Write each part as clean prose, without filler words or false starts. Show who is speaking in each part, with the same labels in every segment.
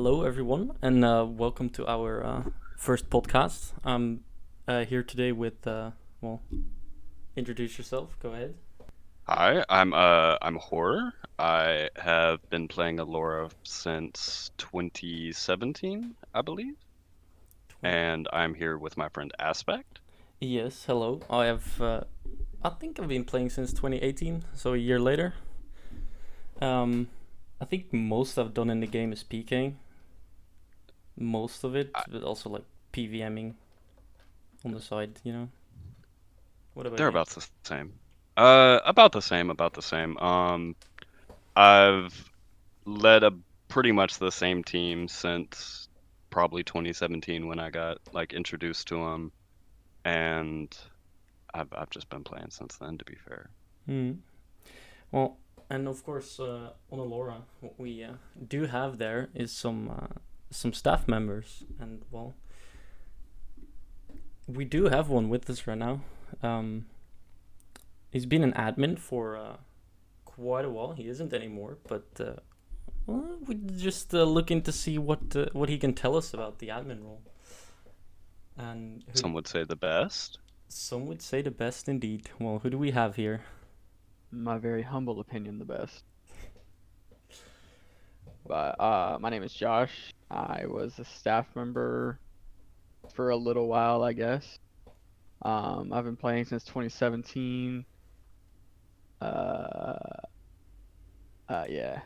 Speaker 1: Hello, everyone, and welcome to our first podcast. I'm here today with, well, introduce yourself. Go ahead.
Speaker 2: Hi, I'm Horror. I have been playing Alora since 2017, I believe,
Speaker 1: 20.
Speaker 2: and I'm here with my friend Aspect.
Speaker 1: Yes, hello. I think I've been playing since 2018, so a year later. Um, I think most I've done in the game is PKing, most of it,
Speaker 2: I,
Speaker 1: but also like PVMing on the side, you know? What about
Speaker 2: they're
Speaker 1: you?
Speaker 2: about the same. About the same. I've led a pretty much the same team since probably 2017 when I got like introduced to them, and I've just been playing since then, to be fair.
Speaker 1: Hmm. Well, and of course, on Alora, what we do have there is some staff members, and well, we do have one with us right now. Um, he's been an admin for quite a while. He isn't anymore, but well, we just looking to see what he can tell us about the admin role. And
Speaker 2: Some would say the best.
Speaker 1: some would say the best indeed. Well, who do we have here?
Speaker 3: My very humble opinion, the best. But my name is Josh. I was a staff member for a little while, I guess. I've been playing since 2017. Uh, yeah,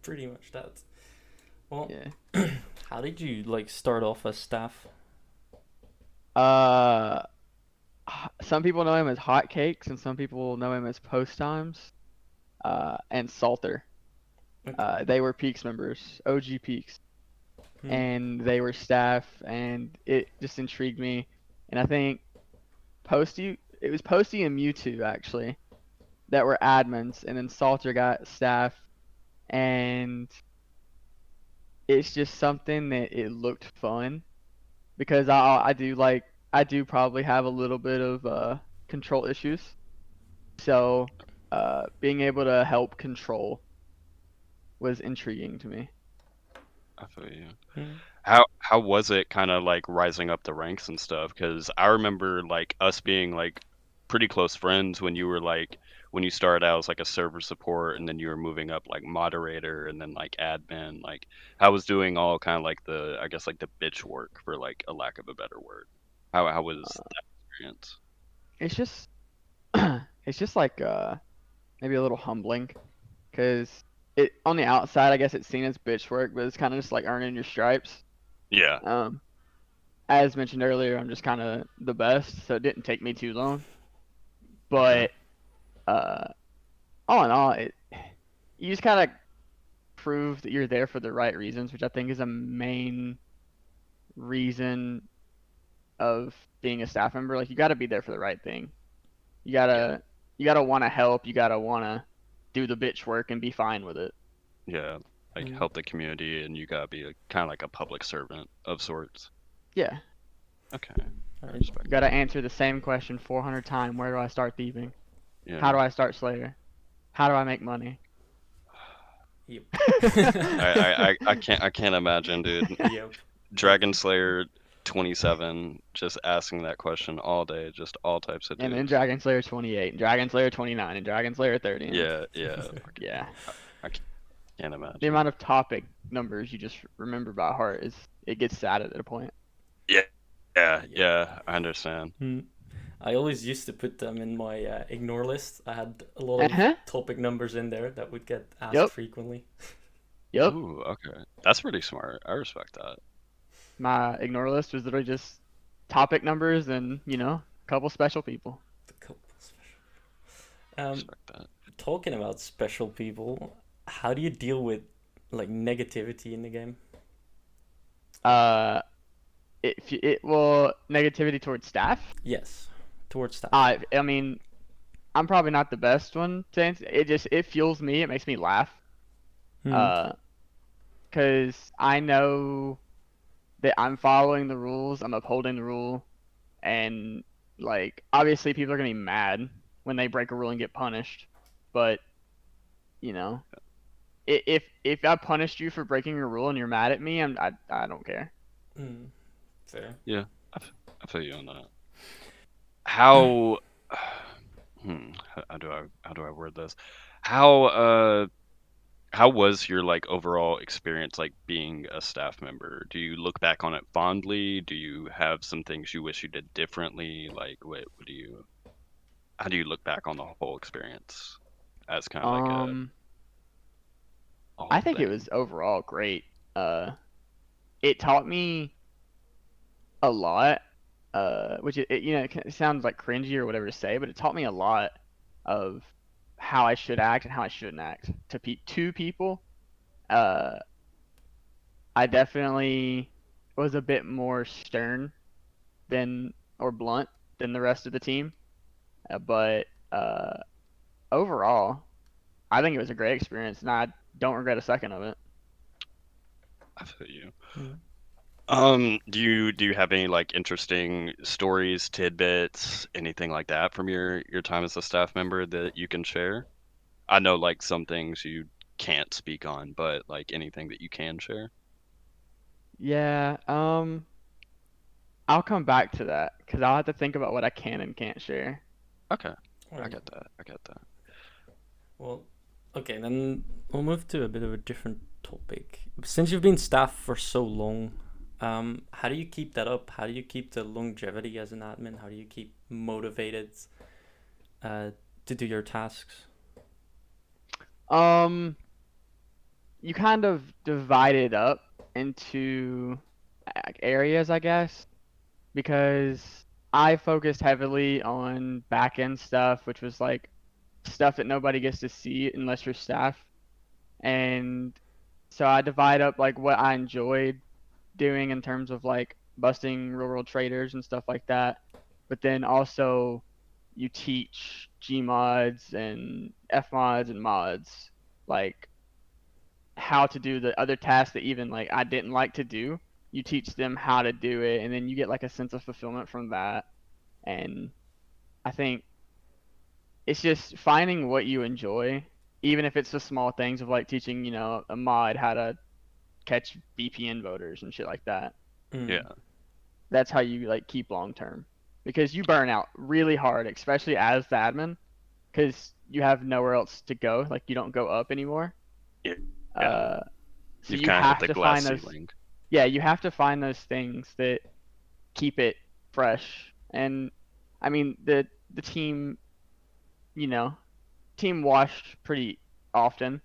Speaker 1: Pretty much that. Well,
Speaker 3: yeah.
Speaker 1: how did you like start off as staff?
Speaker 3: Uh, some people know him as Hotcakes, and some people know him as Post Times. And Salter.
Speaker 1: Okay.
Speaker 3: They were Peaks members, OG Peaks,
Speaker 1: Hmm.
Speaker 3: and they were staff, and it just intrigued me. And I think it was Posty and Mewtwo actually that were admins, and then Salter got staff, and it's just something that it looked fun because I do probably have a little bit of control issues, so being able to help control was intriguing to me.
Speaker 2: I feel you.
Speaker 1: Hmm.
Speaker 2: How was it kind of like rising up the ranks and stuff? Because I remember like us being like pretty close friends when you were like when you started out as like a server support and then you were moving up like moderator and then like admin. Like how was doing all kind of like the I guess like the bitch work for like a lack of a better word. How was
Speaker 3: Uh,
Speaker 2: that experience?
Speaker 3: it's just it's just like maybe a little humbling because it on the outside I guess it's seen as bitch work, but it's kind of just like earning your stripes.
Speaker 2: Yeah.
Speaker 3: Um, as mentioned earlier, I'm just kind of the best, so it didn't take me too long.
Speaker 2: Okay.
Speaker 3: But uh, all in all, you just kind of prove that you're there for the right reasons, which I think is a main reason of being a staff member. Like you got to be there for the right thing. You
Speaker 2: Yeah.
Speaker 3: gotta you gotta want to help. You gotta want to do the bitch work and be fine with it.
Speaker 2: Yeah. Like
Speaker 1: Hmm.
Speaker 2: help the community and you gotta be kind of like a public servant of sorts.
Speaker 3: Yeah,
Speaker 2: Okay.
Speaker 1: All
Speaker 2: I
Speaker 1: right.
Speaker 3: you
Speaker 2: respect
Speaker 3: gotta
Speaker 2: that.
Speaker 3: answer the same question 400 times. Where do I start thieving? How
Speaker 2: Yeah.
Speaker 3: do I start Slayer? How do I make money?
Speaker 1: Yep.
Speaker 2: I can't imagine, dude.
Speaker 1: Yep.
Speaker 2: Dragon Slayer 27, just asking that question all day, just all types of
Speaker 3: And then
Speaker 2: dudes.
Speaker 3: Dragon Slayer 28, and Dragon Slayer 29, and Dragon Slayer 30. And
Speaker 2: Yeah, yeah. Fucking,
Speaker 3: yeah,
Speaker 2: I can't
Speaker 3: the
Speaker 2: imagine.
Speaker 3: amount of topic numbers you just remember by heart is it gets sad at a point.
Speaker 2: Yeah, yeah,
Speaker 1: Yep.
Speaker 2: yeah. I understand.
Speaker 1: Hmm. I always used to put them in my ignore list. I had a lot
Speaker 3: Uh
Speaker 1: of
Speaker 3: huh.
Speaker 1: topic numbers in there that would get asked
Speaker 3: Yep.
Speaker 1: frequently.
Speaker 3: Yep.
Speaker 2: Ooh, okay. That's pretty smart. I respect that.
Speaker 3: My ignore list was literally just topic numbers and a couple special people.
Speaker 1: The couple special.
Speaker 2: I
Speaker 1: Um,
Speaker 2: respect that.
Speaker 1: talking about special people, how do you deal with like negativity in the game?
Speaker 3: Uh, it will negativity towards staff.
Speaker 1: Yes, towards staff.
Speaker 3: I mean, I'm probably not the best one to answer. It fuels me. It makes me laugh.
Speaker 1: Hmm.
Speaker 3: Uh, because I know that I'm following the rules. I'm upholding the rule, and like obviously people are gonna be mad when they break a rule and get punished. But you know, if I punished you for breaking a rule and you're mad at me, I don't care.
Speaker 1: Mm, fair.
Speaker 2: Yeah, I feel you on that. How how do I word this? How how was your like overall experience like being a staff member? Do you look back on it fondly? Do you have some things you wish you did differently? Like what do you how do you look back on the whole experience as kind of like
Speaker 3: Um,
Speaker 2: a
Speaker 3: I
Speaker 2: whole
Speaker 3: think it
Speaker 2: thing?
Speaker 3: was overall great. It taught me a lot. Which it sounds like cringy or whatever to say, but it taught me a lot of how I should act and how I shouldn't act to people. Uh, I definitely was a bit more stern than or blunt than the rest of the team. But overall, I think it was a great experience, and I don't regret a second of it.
Speaker 2: I feel you.
Speaker 1: Mm.
Speaker 2: Do you have any like interesting stories, tidbits, anything like that from your time as a staff member that you can share? I know like some things you can't speak on, but like anything that you can share.
Speaker 3: Yeah, I'll come back to that because I'll have to think about what I can and can't share.
Speaker 2: Okay, I
Speaker 1: Alright.
Speaker 2: get that. I get that.
Speaker 1: Well, okay, then we'll move to a bit of a different topic. Since you've been staff for so long, how do you keep that up? How do you keep the longevity as an admin? How do you keep motivated uh, to do your tasks?
Speaker 3: Um, you kind of divide it up into areas, I guess, because I focused heavily on back end stuff, which was like stuff that nobody gets to see unless you're staff. And so I divide up like what I enjoyed doing in terms of like busting real world traders and stuff like that. But then also you teach G mods and F mods and mods like how to do the other tasks that even like I didn't like to do. You teach them how to do it, and then you get like a sense of fulfillment from that. And I think it's just finding what you enjoy, even if it's the small things of like teaching, a mod how to catch VPN voters and shit like that.
Speaker 1: Mm.
Speaker 2: Yeah,
Speaker 3: That's how you like keep long term, because you burn out really hard, especially as the admin, because you have nowhere else to go. Like you don't go up anymore.
Speaker 2: yeah, yeah.
Speaker 3: Uh, so
Speaker 2: You've
Speaker 3: you
Speaker 2: kind of hit
Speaker 3: have
Speaker 2: the
Speaker 3: to
Speaker 2: glass
Speaker 3: find those.
Speaker 2: ceiling.
Speaker 3: Yeah, you have to find those things that keep it fresh. And I mean, the team, you know, team washed pretty often.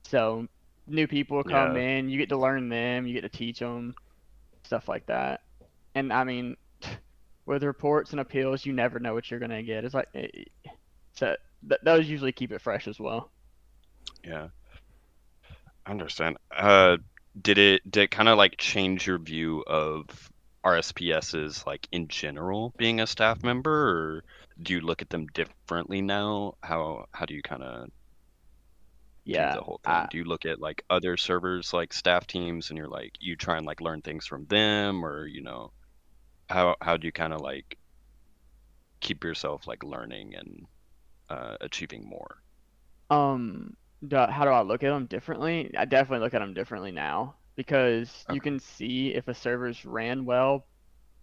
Speaker 3: So new people come
Speaker 2: Yeah,
Speaker 3: in, you get to learn them, you get to teach them, stuff like that. And I mean, with reports and appeals, you never know what you're gonna get. It's like so those usually keep it fresh as well.
Speaker 2: yeah. I understand. Did it kind of like change your view of RSPSs like in general being a staff member, or do you look at them differently now? How do you kind of view
Speaker 3: Yeah,
Speaker 2: the whole thing?
Speaker 3: I
Speaker 2: Do you look at like other servers like staff teams and you're like you try and like learn things from them, or how do you kind of like keep yourself like learning and achieving more?
Speaker 3: um, how do I look at them differently? I definitely look at them differently now because you
Speaker 2: Okay.
Speaker 3: can see if a server's ran well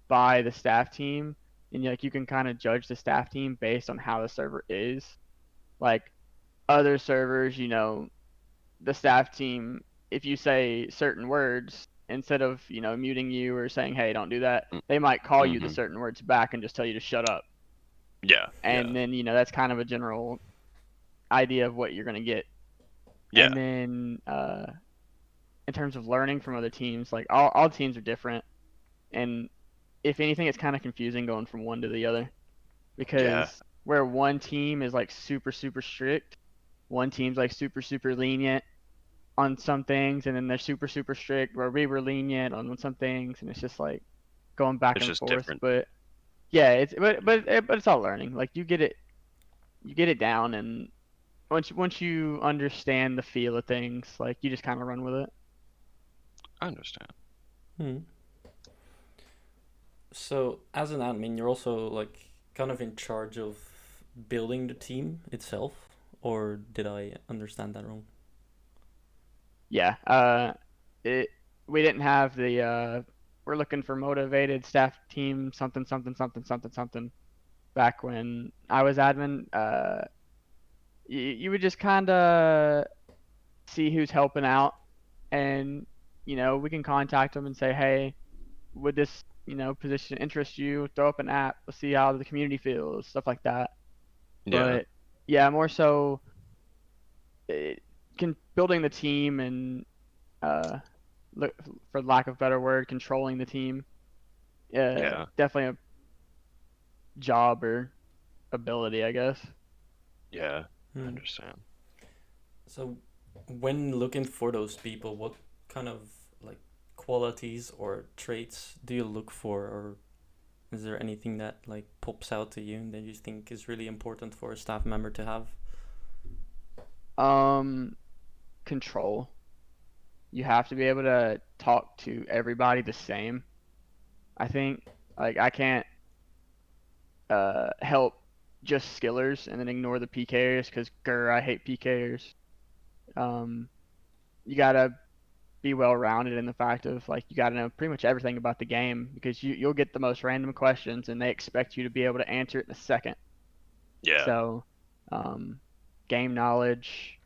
Speaker 3: by the staff team, and like you can kind of judge the staff team based on how the server is. Like other servers, the staff team, if you say certain words, instead of, muting you or saying, hey, don't do that, they might call you the
Speaker 2: Mm-hmm.
Speaker 3: certain words back and just tell you to shut up.
Speaker 2: Yeah,
Speaker 3: And
Speaker 2: yeah,
Speaker 3: then, that's kind of a general idea of what you're going to get.
Speaker 2: yeah.
Speaker 3: And then, in terms of learning from other teams, like all teams are different. And if anything, it's kind of confusing going from one to the other
Speaker 2: Yeah,
Speaker 3: because where one team is like super, super strict, one team's like super, super lenient on some things, and then they're super, super strict where we were lenient on some things, and it's just like going back
Speaker 2: it's
Speaker 3: and
Speaker 2: just
Speaker 3: forth.
Speaker 2: different.
Speaker 3: But yeah, but it's all learning. Like you get it down, and once you understand the feel of things, like you just kind of run with it.
Speaker 2: I understand.
Speaker 1: Hmm. So, as an admin, you're also like kind of in charge of building the team itself, or did I understand that wrong?
Speaker 3: Yeah. It we didn't have the we're looking for motivated staff team something something something something something back when I was admin. You would just kind of see who's helping out, and we can contact them and say, hey, would this position interest you? Throw up an app. Let's see how the community feels, stuff like that.
Speaker 2: Yeah.
Speaker 3: But yeah, more so it can building the team and uh, look, for lack of a better word, controlling the team.
Speaker 2: Yeah.
Speaker 3: Definitely a job or ability, I guess.
Speaker 2: Yeah. I
Speaker 1: Hmm.
Speaker 2: understand.
Speaker 1: So, when looking for those people, what kind of like qualities or traits do you look for, or is there anything that like pops out to you and that you think is really important for a staff member to have?
Speaker 3: Um, Control. You have to be able to talk to everybody the same. I think like I can't help just skillers and then ignore the PKers because grr, I hate PKers. Um, you gotta be well rounded in the fact of like you gotta know pretty much everything about the game because you'll get the most random questions and they expect you to be able to answer it in a second.
Speaker 2: Yeah.
Speaker 3: So, um, game knowledge,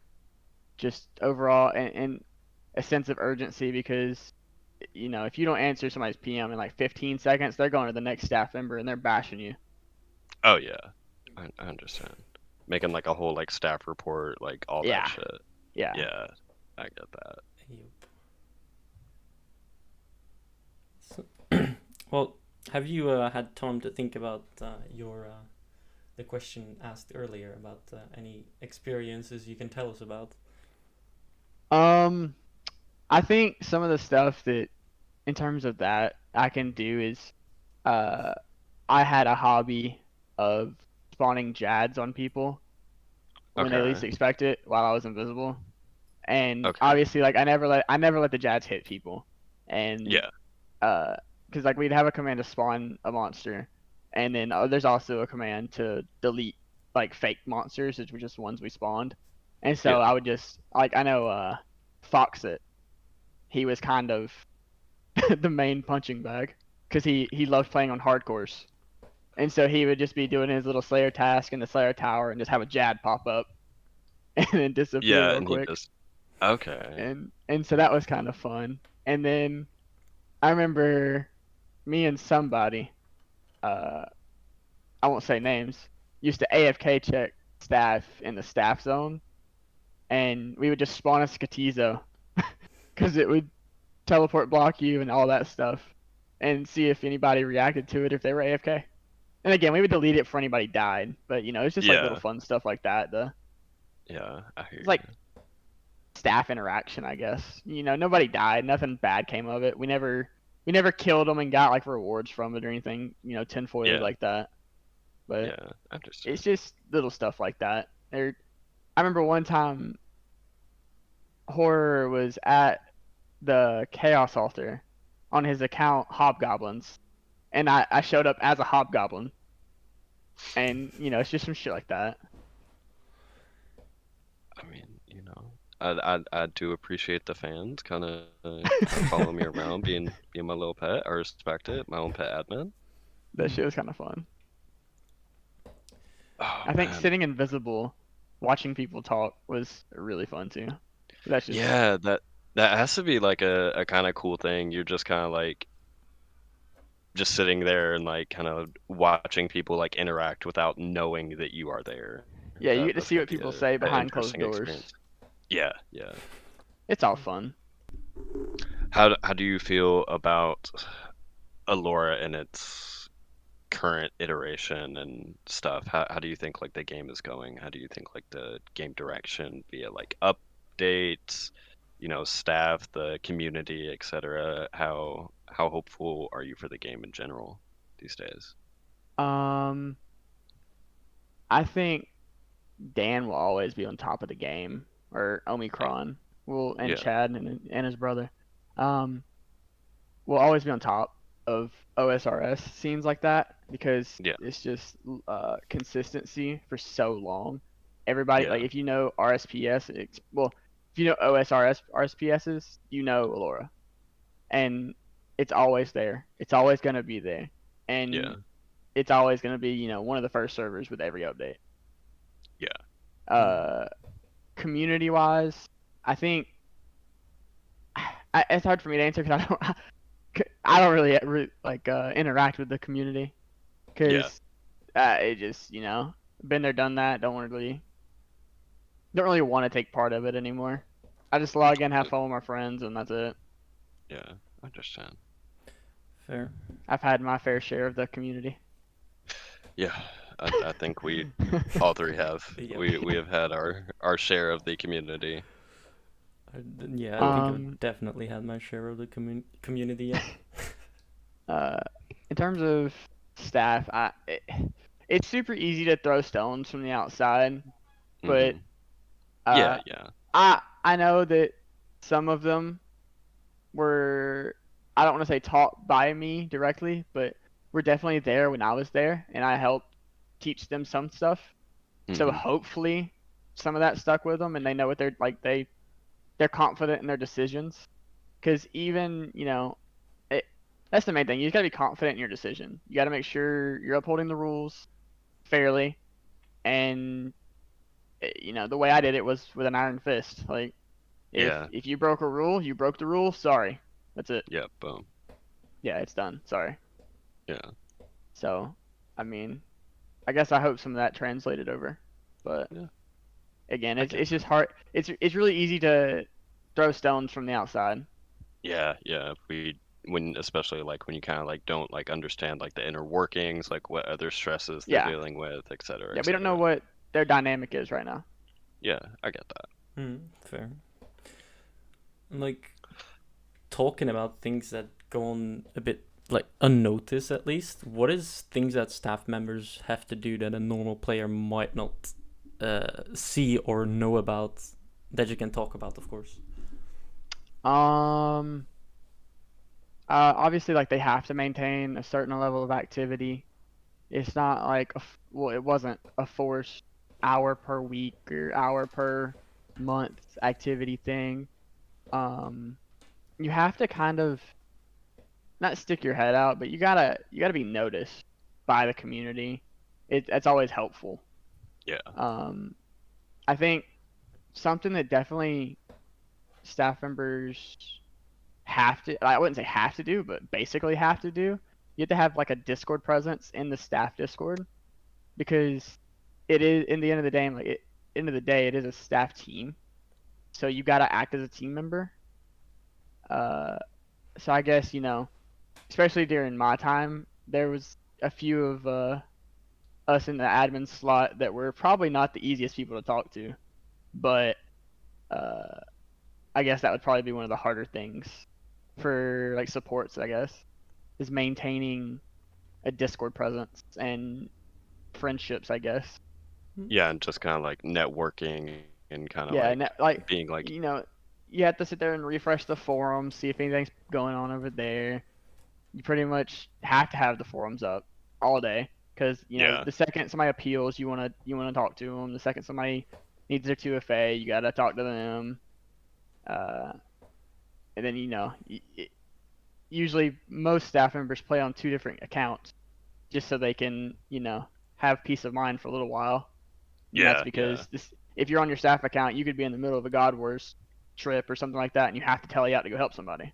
Speaker 3: just overall, and a sense of urgency because if you don't answer somebody's PM in like 15 seconds, they're going to the next staff member and they're bashing you.
Speaker 2: Oh yeah. I understand. Making like a whole like staff report, like all that
Speaker 3: Yeah,
Speaker 2: shit.
Speaker 3: yeah.
Speaker 2: Yeah. I get that.
Speaker 1: Yup. So, well, have you had time to think about your the question asked earlier about any experiences you can tell us about?
Speaker 3: Um, I think some of the stuff that, in terms of that, I can do is, uh, I had a hobby of spawning Jads on people when they
Speaker 2: Okay.
Speaker 3: least expect it while I was invisible. And
Speaker 2: Okay.
Speaker 3: obviously, like I never let the Jads hit people, and
Speaker 2: Yeah.
Speaker 3: uh, because like we'd have a command to spawn a monster, and then there's also a command to delete like fake monsters, which were just ones we spawned. And so
Speaker 2: Yeah.
Speaker 3: I would just like I know Foxit, he was kind of the main punching bag because he loved playing on hardcores. And so he would just be doing his little Slayer task in the Slayer tower and just have a Jad pop up and then disappear
Speaker 2: Yeah,
Speaker 3: real
Speaker 2: and he
Speaker 3: quick.
Speaker 2: just okay.
Speaker 3: And so that was kind of fun. And then I remember me and somebody, uh, I won't say names, used to AFK check staff in the staff zone, and we would just spawn a Skatizo because it would teleport block you and all that stuff, and see if anybody reacted to it if they were AFK. And again, we would delete it for anybody died, but it's just like little
Speaker 2: Yeah.
Speaker 3: fun stuff like that.
Speaker 2: Yeah, I hear
Speaker 3: It's like
Speaker 2: you.
Speaker 3: staff interaction, I guess. Nobody died, nothing bad came of it. We never killed them and got like rewards from it or anything, tinfoily
Speaker 2: Yeah.
Speaker 3: like that. But
Speaker 2: Yeah, I
Speaker 3: it's
Speaker 2: understand.
Speaker 3: just little stuff like that. I remember one time Horror was at the Chaos Altar on his account Hobgoblins, and I showed up as a Hobgoblin, and it's just some shit like that.
Speaker 2: I mean, I do appreciate the fans kind of following me around, being my little pet. I respect it, my own pet admin.
Speaker 3: That shit was kind of fun.
Speaker 2: Oh
Speaker 3: I think
Speaker 2: man.
Speaker 3: sitting invisible, watching people talk was really fun too. That's just
Speaker 2: Yeah, that has to be like a kind of cool thing. You're just kind of like just sitting there and like kind of watching people like interact without knowing that you are there.
Speaker 3: yeah, you get to
Speaker 2: That's
Speaker 3: see
Speaker 2: gotta
Speaker 3: what
Speaker 2: be
Speaker 3: people say
Speaker 2: a
Speaker 3: behind closed
Speaker 2: interesting
Speaker 3: doors.
Speaker 2: experience. Yeah, yeah.
Speaker 3: It's all fun.
Speaker 2: How do you feel about Allura and its current iteration and stuff? How do you think like the game is going? How do you think like the game direction via like updates, staff, the community, etc. How hopeful are you for the game in general these days?
Speaker 3: Um, I think Dan will always be on top of the game, or
Speaker 2: Oh,
Speaker 3: Omicron will, and
Speaker 2: yeah,
Speaker 3: Chad and his brother, um, will always be on top of OSRS scenes like that because
Speaker 2: yeah,
Speaker 3: it's just consistency for so long. Everybody, like
Speaker 2: yeah,
Speaker 3: if you know RSPS, well, if you know OSRS RSPSs, you know Allura, and it's always there. It's always gonna be there,
Speaker 2: Yeah.
Speaker 3: and it's always gonna be one of the first servers with every update.
Speaker 2: Yeah.
Speaker 3: Community wise, I think it's hard for me to answer because I don't really like interact with the community
Speaker 2: Yeah.
Speaker 3: because it just been there, done that. Don't really want to take part of it anymore. I just log in, have fun with my friends, and that's it.
Speaker 2: Yeah. I understand.
Speaker 1: Fair.
Speaker 3: I've had my fair share of the community.
Speaker 2: Yeah. I think we all three have.
Speaker 1: Yeah.
Speaker 2: We have had our share of the community.
Speaker 1: Yeah, I think I've definitely had my share of the community. Yeah.
Speaker 3: In terms of staff, it's super easy to throw stones from the outside, but
Speaker 2: Mhm. Yeah. Yeah.
Speaker 3: I know that some of them were, I don't want to say taught by me directly, but were definitely there when I was there, and I helped teach them some stuff. So
Speaker 2: Mhm.
Speaker 3: hopefully some of that stuck with them, and they know what they're like. They're confident in their decisions, because even that's the main thing. You just gotta be confident in your decision. You gotta make sure you're upholding the rules fairly, and the way I did it was with an iron fist. Like
Speaker 2: Yeah.
Speaker 3: if you broke a rule, you broke the rule. Sorry, that's it.
Speaker 2: Yeah. Boom.
Speaker 3: Yeah, it's done. Sorry.
Speaker 2: Yeah.
Speaker 3: So, I mean, I guess I hope some of that translated over, but
Speaker 2: Yeah.
Speaker 3: again,
Speaker 2: I
Speaker 3: it's
Speaker 2: get
Speaker 3: it's just hard. It's really easy to throw stones from the outside.
Speaker 2: Yeah. Yeah. Especially like when you kind of like don't like understand like the inner workings, like what other stresses they're
Speaker 3: Yeah,
Speaker 2: dealing with, et cetera,
Speaker 3: yeah.
Speaker 2: et
Speaker 3: We don't know
Speaker 2: cetera.
Speaker 3: what their dynamic is right now.
Speaker 2: Yeah. I get that.
Speaker 1: Fair. Like talking about things that go on a bit like unnoticed, at least. What is things that staff members have to do that a normal player might not see or know about that you can talk about, of course?
Speaker 3: Obviously, like they have to maintain a certain level of activity. It's not like well, it wasn't a forced hour per week or hour per month activity thing. You have to kind of not stick your head out, but you gotta be noticed by the community. That's always helpful.
Speaker 2: Yeah.
Speaker 3: I think something that definitely staff members have to, I wouldn't say have to do, but basically have to do, you have to have like a Discord presence in the staff Discord, because it is, in the end of the day, it is a staff team. So you gotta act as a team member. So I guess, especially during my time, there was a few of us in the admin slot that were probably not the easiest people to talk to, but uh, I guess that would probably be one of the harder things for like supports, I guess, is maintaining a Discord presence and friendships, I guess.
Speaker 2: Yeah. And just kind of like networking and kind of
Speaker 3: Yeah,
Speaker 2: like
Speaker 3: and like
Speaker 2: being like,
Speaker 3: you have to sit there and refresh the forum, see if anything's going on over there. You pretty much have to have the forums up all day, because
Speaker 2: yeah.
Speaker 3: the second somebody appeals, you wanna talk to them. The second somebody needs their 2FA, you gotta talk to them. And then usually most staff members play on two different accounts just so they can have peace of mind for a little while. And that's
Speaker 2: Yeah.
Speaker 3: because
Speaker 2: Yeah.
Speaker 3: if you're on your staff account, you could be in the middle of a God Wars trip or something like that, and you have to tell you out to go help somebody.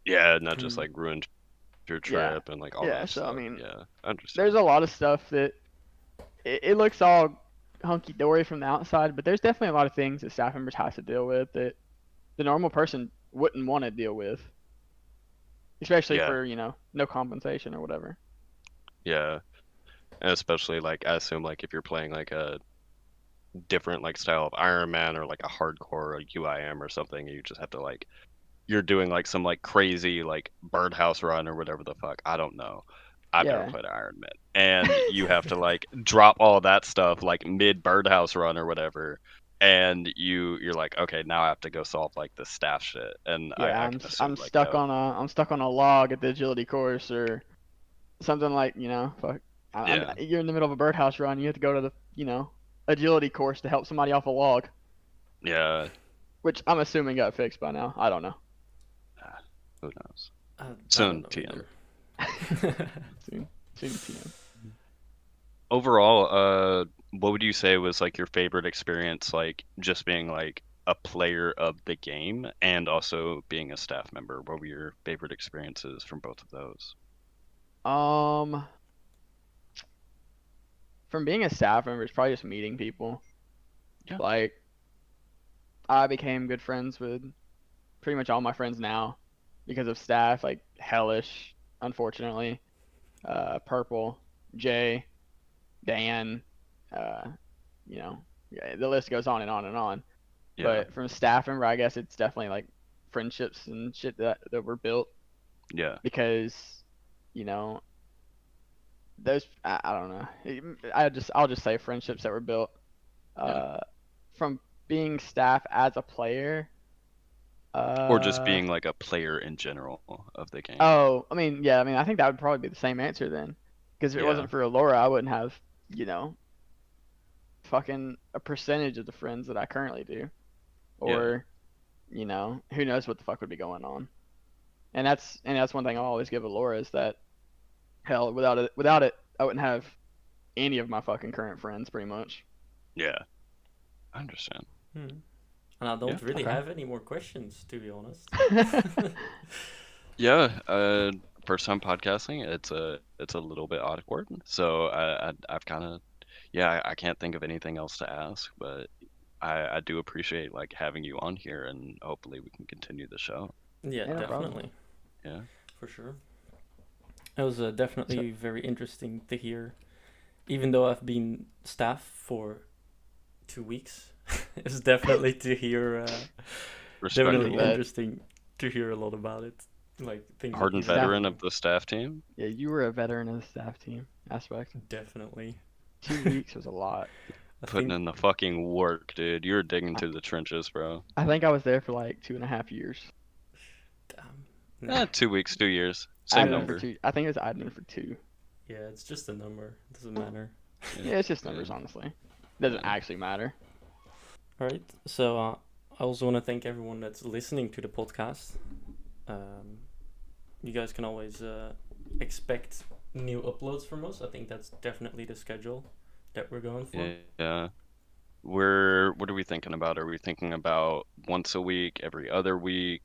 Speaker 2: Yeah. And that just like ruined your
Speaker 3: Yeah,
Speaker 2: trip and like all
Speaker 3: yeah.
Speaker 2: that
Speaker 3: So I
Speaker 2: stuff.
Speaker 3: mean,
Speaker 2: Yeah. I understand.
Speaker 3: there's a lot of stuff that it looks all hunky dory from the outside, but there's definitely a lot of things that staff members have to deal with that the normal person wouldn't want to deal with, especially
Speaker 2: Yeah.
Speaker 3: for no compensation or whatever.
Speaker 2: Yeah. And especially like I assume like if you're playing like a different like style of Iron Man or like a hardcore like UIM or something, you just have to like you're doing like some like crazy like birdhouse run or whatever the fuck. I don't know. I've never
Speaker 3: Yeah.
Speaker 2: played Iron Man. And you have to like drop all that stuff like mid birdhouse run or whatever. And you're like, okay, now I have to go solve like the staff shit. And
Speaker 3: Yeah,
Speaker 2: I
Speaker 3: I'm
Speaker 2: can assume
Speaker 3: I'm
Speaker 2: like
Speaker 3: stuck
Speaker 2: that.
Speaker 3: on a log at the agility course or something like fuck.
Speaker 2: Yeah.
Speaker 3: You're in the middle of a birdhouse run. You have to go to the agility course to help somebody off a log.
Speaker 2: Yeah.
Speaker 3: which I'm assuming got fixed by now. I don't know.
Speaker 2: Who knows?
Speaker 1: I
Speaker 2: Soon,
Speaker 1: don't know
Speaker 2: TM.
Speaker 1: either.
Speaker 3: Soon, soon PM.
Speaker 2: Overall, what would you say was like your favorite experience, like just being like a player of the game and also being a staff member? What were your favorite experiences from both of those?
Speaker 3: Um, from being a staff member, it's probably just meeting people.
Speaker 2: Yeah.
Speaker 3: Like, I became good friends with pretty much all my friends now because of staff, like Hellish, unfortunately, Purple, Jay, Dan, uh, yeah, the list goes on and on and on.
Speaker 2: Yeah.
Speaker 3: But from a staff member, I guess it's definitely like friendships and shit that were built
Speaker 2: Yeah.
Speaker 3: because, you know, those I don't know. I'll just say friendships that were built
Speaker 2: Yeah.
Speaker 3: uh, from being staff as a player.
Speaker 2: Or just
Speaker 3: Uh,
Speaker 2: being like a player in general of the game.
Speaker 3: oh, I mean, yeah, I mean, I think that would probably be the same answer then, because if it
Speaker 2: Yeah.
Speaker 3: wasn't for Alora, I wouldn't have, you know, fucking a percentage of the friends that I currently do,
Speaker 2: Yeah.
Speaker 3: or, who knows what the fuck would be going on. And that's one thing I'll always give Alora is that hell, without it, I wouldn't have any of my fucking current friends pretty much.
Speaker 2: Yeah. I understand.
Speaker 1: Hmm. And I don't
Speaker 2: Yeah.
Speaker 1: really
Speaker 3: Okay.
Speaker 1: have any more questions, to be honest.
Speaker 2: Yeah. First time podcasting, it's a little bit awkward. So I've kind of yeah, I can't think of anything else to ask, but I do appreciate like having you on here, and hopefully we can continue the show.
Speaker 1: Yeah,
Speaker 3: Yeah, no problem.
Speaker 1: definitely,
Speaker 2: Yeah.
Speaker 1: for sure. It was
Speaker 3: So,
Speaker 1: definitely very interesting to hear, even though I've been staff for 2 weeks. It was definitely to hear, definitely
Speaker 3: bet.
Speaker 1: interesting to hear a lot about it, like things that
Speaker 2: Hardened
Speaker 1: you
Speaker 2: veteran
Speaker 1: do.
Speaker 2: of the staff team.
Speaker 3: Yeah, you were a veteran of the staff team aspect.
Speaker 1: Definitely.
Speaker 3: 2 weeks was a lot.
Speaker 1: I
Speaker 2: Putting
Speaker 1: think,
Speaker 2: in the fucking work, dude. You're digging
Speaker 3: I,
Speaker 2: through the trenches, bro.
Speaker 3: I think I was there for like 2.5 years.
Speaker 1: damn. Nah.
Speaker 2: 2 weeks, 2 years, same
Speaker 3: Admin for
Speaker 2: number.
Speaker 3: 2. I think it was admin for 2.
Speaker 1: Yeah, it's just a number. It doesn't matter.
Speaker 3: Yeah, it's just
Speaker 2: Yeah.
Speaker 3: numbers, honestly. It doesn't
Speaker 2: Yeah.
Speaker 3: actually matter.
Speaker 1: All right. So I also want to thank everyone that's listening to the podcast. You guys can always expect new uploads from us. I think that's definitely the schedule that we're going for.
Speaker 2: Yeah. What are we thinking about? Are we thinking about once a week, every other week?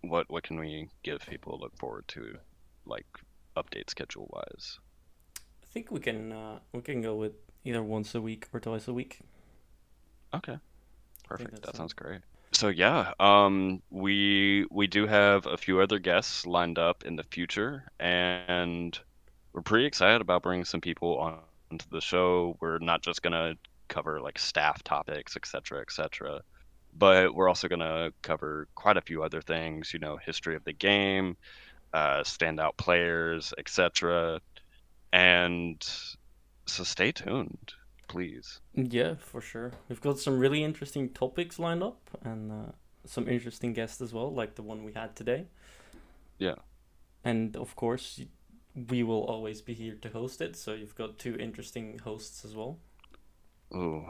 Speaker 2: What can we give people to look forward to, like update schedule wise?
Speaker 1: I think we can go with either once a week or twice a week.
Speaker 2: Okay,
Speaker 1: I think
Speaker 2: perfect.
Speaker 1: that
Speaker 2: That sounds
Speaker 1: sounds
Speaker 2: great. So yeah, we do have a few other guests lined up in the future, and we're pretty excited about bringing some people on onto the show. We're not just gonna cover like staff topics, etc., but we're also gonna cover quite a few other things. History of the game, standout players, etc. And so stay tuned, please.
Speaker 1: Yeah, for sure. We've got some really interesting topics lined up and some interesting guests as well, like the one we had today.
Speaker 2: Yeah.
Speaker 1: And of course, we will always be here to host it. So you've got two interesting hosts as well.
Speaker 2: Ooh,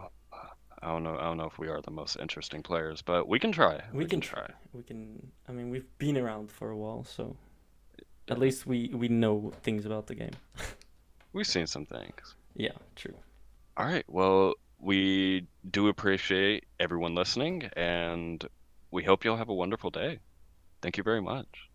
Speaker 2: I don't know. I don't know if we are the most interesting players, but we can try.
Speaker 1: We can try. We can. I mean, we've been around for a while, so
Speaker 2: Yeah.
Speaker 1: at least we know things about the game.
Speaker 2: We've seen some things.
Speaker 1: Yeah, true.
Speaker 2: All right. Well, we do appreciate everyone listening, and we hope you'll have a wonderful day. Thank you very much.